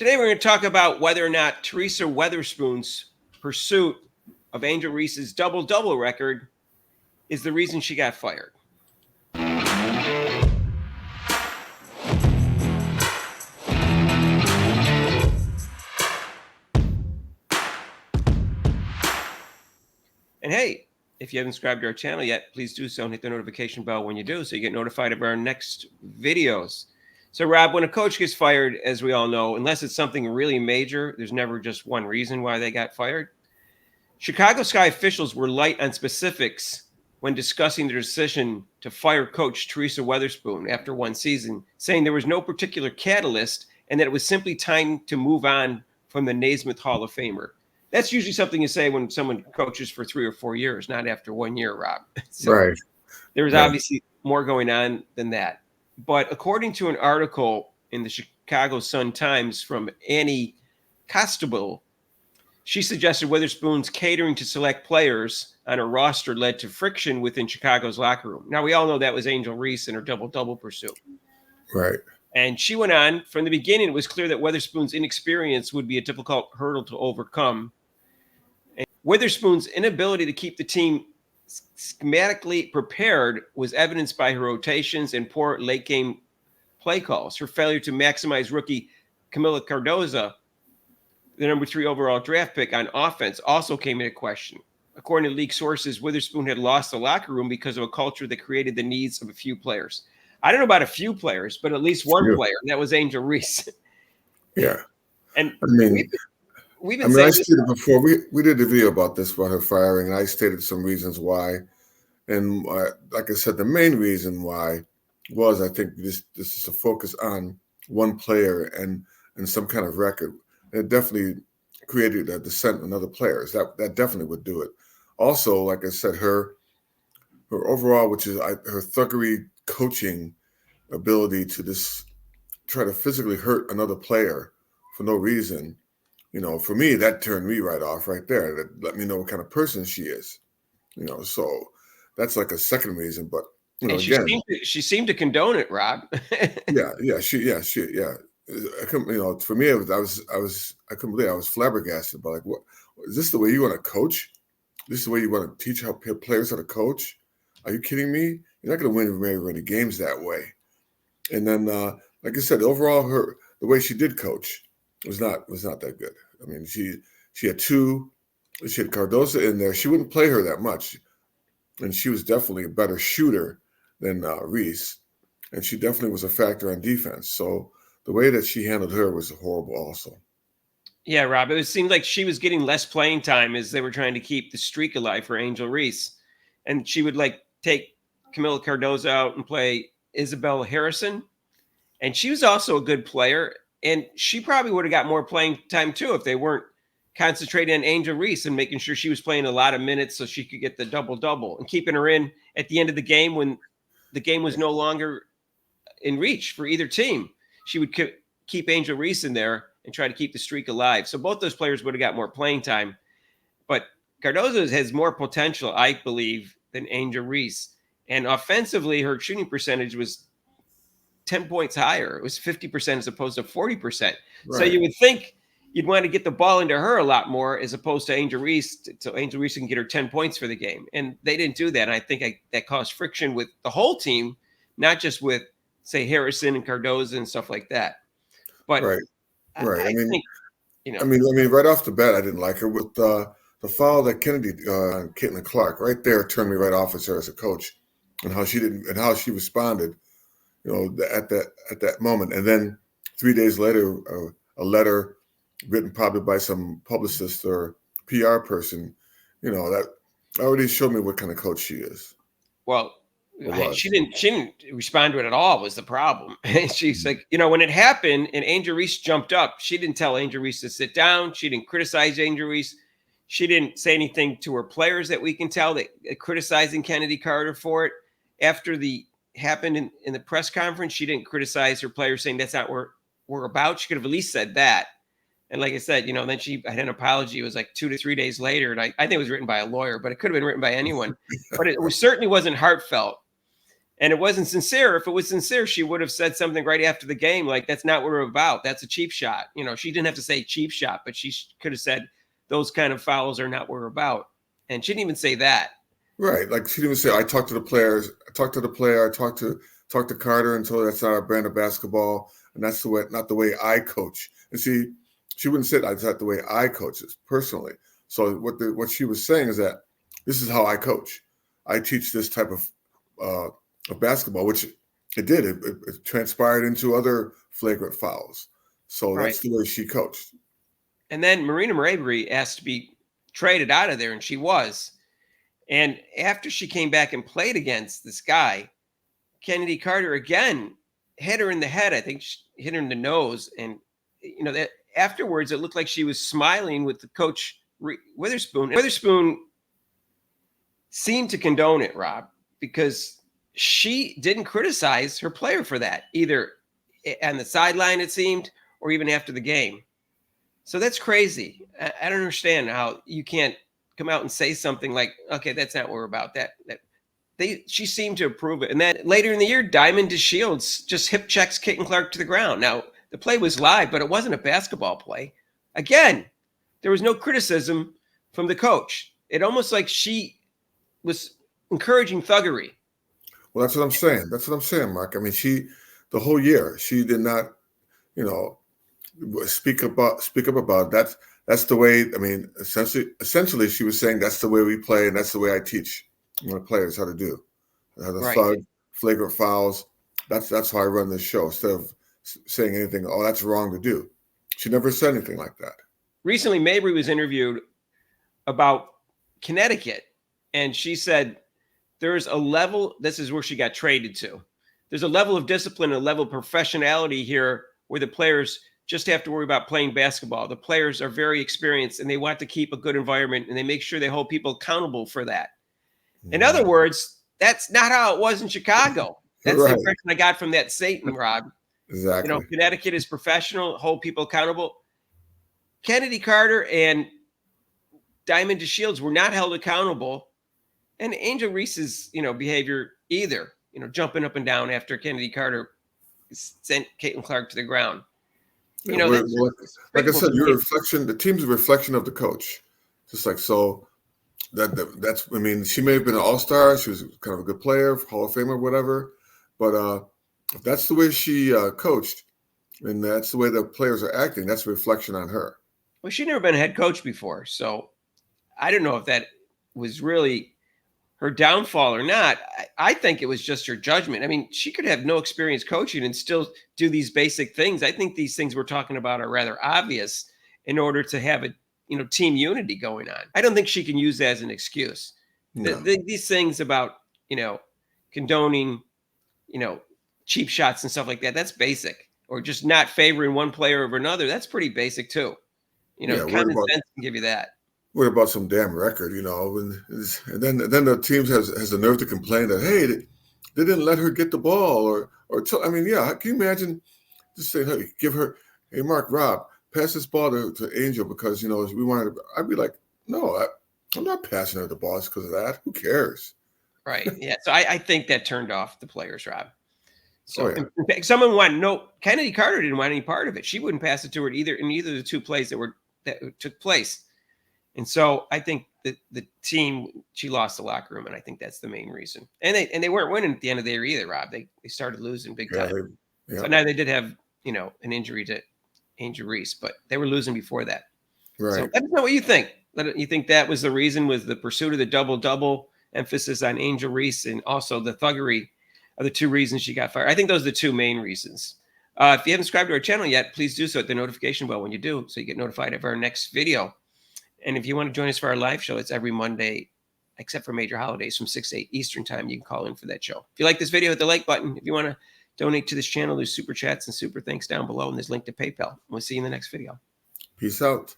Today we're going to talk about whether or not Teresa Weatherspoon's pursuit of Angel Reese's double-double record is the reason she got fired. And hey, if you haven't subscribed to our channel yet, please do so and hit the notification bell when you do so you get notified of our next videos. So, Rob, when a coach gets fired, as we all know, unless it's something really major, there's never just one reason why they got fired. Chicago Sky officials were light on specifics when discussing their decision to fire coach Teresa Weatherspoon after one season, saying there was no particular catalyst and that it was simply time to move on from the Naismith Hall of Famer. That's usually something you say when someone coaches for 3 or 4 years, not after 1 year, Rob. So right. There was obviously more going on than that. But according to an article in the Chicago Sun-Times from Annie Costable, she suggested Weatherspoon's catering to select players on her roster led to friction within Chicago's locker room. Now, we all know that was Angel Reese in her double-double pursuit. Right. And she went on, from the beginning, it was clear that Weatherspoon's inexperience would be a difficult hurdle to overcome. And Weatherspoon's inability to keep the team schematically prepared was evidenced by her rotations and poor late-game play calls. Her failure to maximize rookie Camila Cardoza, the number 3 overall draft pick on offense, also came into question. According to league sources, Weatherspoon had lost the locker room because of a culture that created the needs of a few players. I don't know about a few players, but at least one player, and that was Angel Reese. Yeah. And I mean, we've been saying I stated before, we did a video about this, about her firing, and I stated some reasons why. And like I said, the main reason why was I think this is a focus on one player and some kind of record. It definitely created a dissent in other players. That definitely would do it. Also, like I said, her overall, which is her thuggery coaching ability to just try to physically hurt another player for no reason. You know, for me, that turned me right off right there. That let me know what kind of person she is. You know, so that's like a second reason. But you know, she seemed to condone it, Rob. Yeah. You know, for me, I couldn't believe it. I was flabbergasted. But like, what is this the way you want to coach? This is the way you want to teach how players how to coach? Are you kidding me? You're not going to win very many games that way. And then, like I said, overall, the way she did coach was not that good. I mean, she had Cardoza in there. She wouldn't play her that much, and she was definitely a better shooter than Reese, and she definitely was a factor on defense. So the way that she handled her was horrible also. Yeah, Rob, it seemed like she was getting less playing time as they were trying to keep the streak alive for Angel Reese. And she would take Camila Cardoza out and play Isabel Harrison. And she was also a good player. And she probably would have got more playing time too if they weren't concentrating on Angel Reese and making sure she was playing a lot of minutes so she could get the double-double and keeping her in at the end of the game when the game was no longer in reach for either team. She would keep Angel Reese in there and try to keep the streak alive. So both those players would have got more playing time. But Cardoza has more potential, I believe, than Angel Reese. And offensively, her shooting percentage was 10 points higher. It was 50% as opposed to 40%. Right. So you would think you'd want to get the ball into her a lot more as opposed to Angel Reese, so Angel Reese can get her 10 points for the game. And they didn't do that. And I think that caused friction with the whole team, not just with, say, Harrison and Cardoza and stuff like that. But right. I think, you know. I mean, right off the bat, I didn't like her with the foul that Kennedy, Caitlin Clark, right there turned me right off as her as a coach, and how she responded, you know, at that moment. And then 3 days later, a letter written probably by some publicist or PR person, you know, that already showed me what kind of coach she is. Well, she didn't respond to it at all was the problem. She's like, you know, when it happened and Angel Reese jumped up, she didn't tell Angel Reese to sit down. She didn't criticize Angel Reese. She didn't say anything to her players that we can tell that criticizing Kennedy Carter for it. After the happened in the press conference, she didn't criticize her players saying that's not what we're about. She could have at least said that. And like I said, you know, then she had an apology. It was like 2 to 3 days later. And I think it was written by a lawyer, but it could have been written by anyone. But it certainly wasn't heartfelt. And it wasn't sincere. If it was sincere, she would have said something right after the game, like, that's not what we're about. That's a cheap shot. You know, she didn't have to say cheap shot, but she could have said those kind of fouls are not what we're about. And she didn't even say that. Right. Like she didn't say, I talked to the players, I talked to the player, I talked to Carter and told her that's not our brand of basketball. And that's not the way I coach. And she wouldn't say that's not the way I coach this personally. So what she was saying is that this is how I coach. I teach this type of basketball, which it did. It transpired into other flagrant fouls. So Right. that's the way she coached. And then Marina Marabury asked to be traded out of there, and she was. And after she came back and played against this guy, Kennedy Carter again hit her in the head. I think she hit her in the nose. And, you know, that afterwards, it looked like she was smiling with the coach, Weatherspoon. Weatherspoon seemed to condone it, Rob, because she didn't criticize her player for that, either on the sideline, it seemed, or even after the game. So that's crazy. I don't understand how you can't come out and say something like, okay, that's not what we're about. She seemed to approve it. And then later in the year, Diamond DeShields just hip checks Caitlin Clark to the ground. Now, the play was live, but it wasn't a basketball play. Again, there was no criticism from the coach. It almost like she was encouraging thuggery. Well, that's what I'm saying. That's what I'm saying, Mark. I mean, the whole year, she did not, you know, speak up about that. That's the way. I mean, essentially, she was saying that's the way we play, and that's the way I teach my players how to do. Thug, flagrant fouls. That's how I run this show. Instead of saying anything, oh, that's wrong to do. She never said anything like that. Recently, Mabry was interviewed about Connecticut, and she said there's a level. This is where she got traded to. There's a level of discipline, a level of professionality here, where the players just have to worry about playing basketball. The players are very experienced, and they want to keep a good environment, and they make sure they hold people accountable for that. In other words, that's not how it was in Chicago. That's the impression I got from that Satan, Rob. Exactly. You know, Connecticut is professional, hold people accountable. Kennedy Carter and Diamond DeShields were not held accountable, and Angel Reese's, you know, behavior either. You know, jumping up and down after Kennedy Carter sent Caitlin Clark to the ground. You know, like I said, the team's a reflection of the coach. Just like so, that's. I mean, she may have been an all-star. She was kind of a good player, Hall of Famer, whatever. But if that's the way she coached, and that's the way the players are acting, that's a reflection on her. Well, she'd never been a head coach before, so I don't know if that was really her downfall or not. I think it was just her judgment. I mean, she could have no experience coaching and still do these basic things. I think these things we're talking about are rather obvious in order to have a, you know, team unity going on. I don't think she can use that as an excuse. No. These things about, you know, condoning, you know, cheap shots and stuff like that, that's basic. Or just not favoring one player over another, that's pretty basic too. You know, common sense can give you that. What about some damn record, you know? And then the team has the nerve to complain that, hey, they didn't let her get the ball, I mean, yeah. Can you imagine just saying, hey, Mark, Rob, pass this ball to Angel because, you know, we wanted. I'd be like, no, I'm not passing her the ball because of that. Who cares? Right. Yeah. So I think that turned off the players, Rob. So in fact, someone wanted Kennedy Carter didn't want any part of it. She wouldn't pass it to her in either of the two plays that took place. And so I think that the team, she lost the locker room, and I think that's the main reason. And they weren't winning at the end of the year either, Rob. They started losing big time. So now they did have, you know, an injury to Angel Reese, but they were losing before that. Right. So let us know what you think. You think that was the reason, was the pursuit of the double-double, emphasis on Angel Reese, and also the thuggery are the two reasons she got fired. I think those are the two main reasons. If you haven't subscribed to our channel yet, please do so at the notification bell when you do, so you get notified of our next video. And if you want to join us for our live show, it's every Monday, except for major holidays, from 6 to 8 Eastern time. You can call in for that show. If you like this video, hit the like button. If you want to donate to this channel, there's super chats and super thanks down below, and there's a link to PayPal. We'll see you in the next video. Peace out.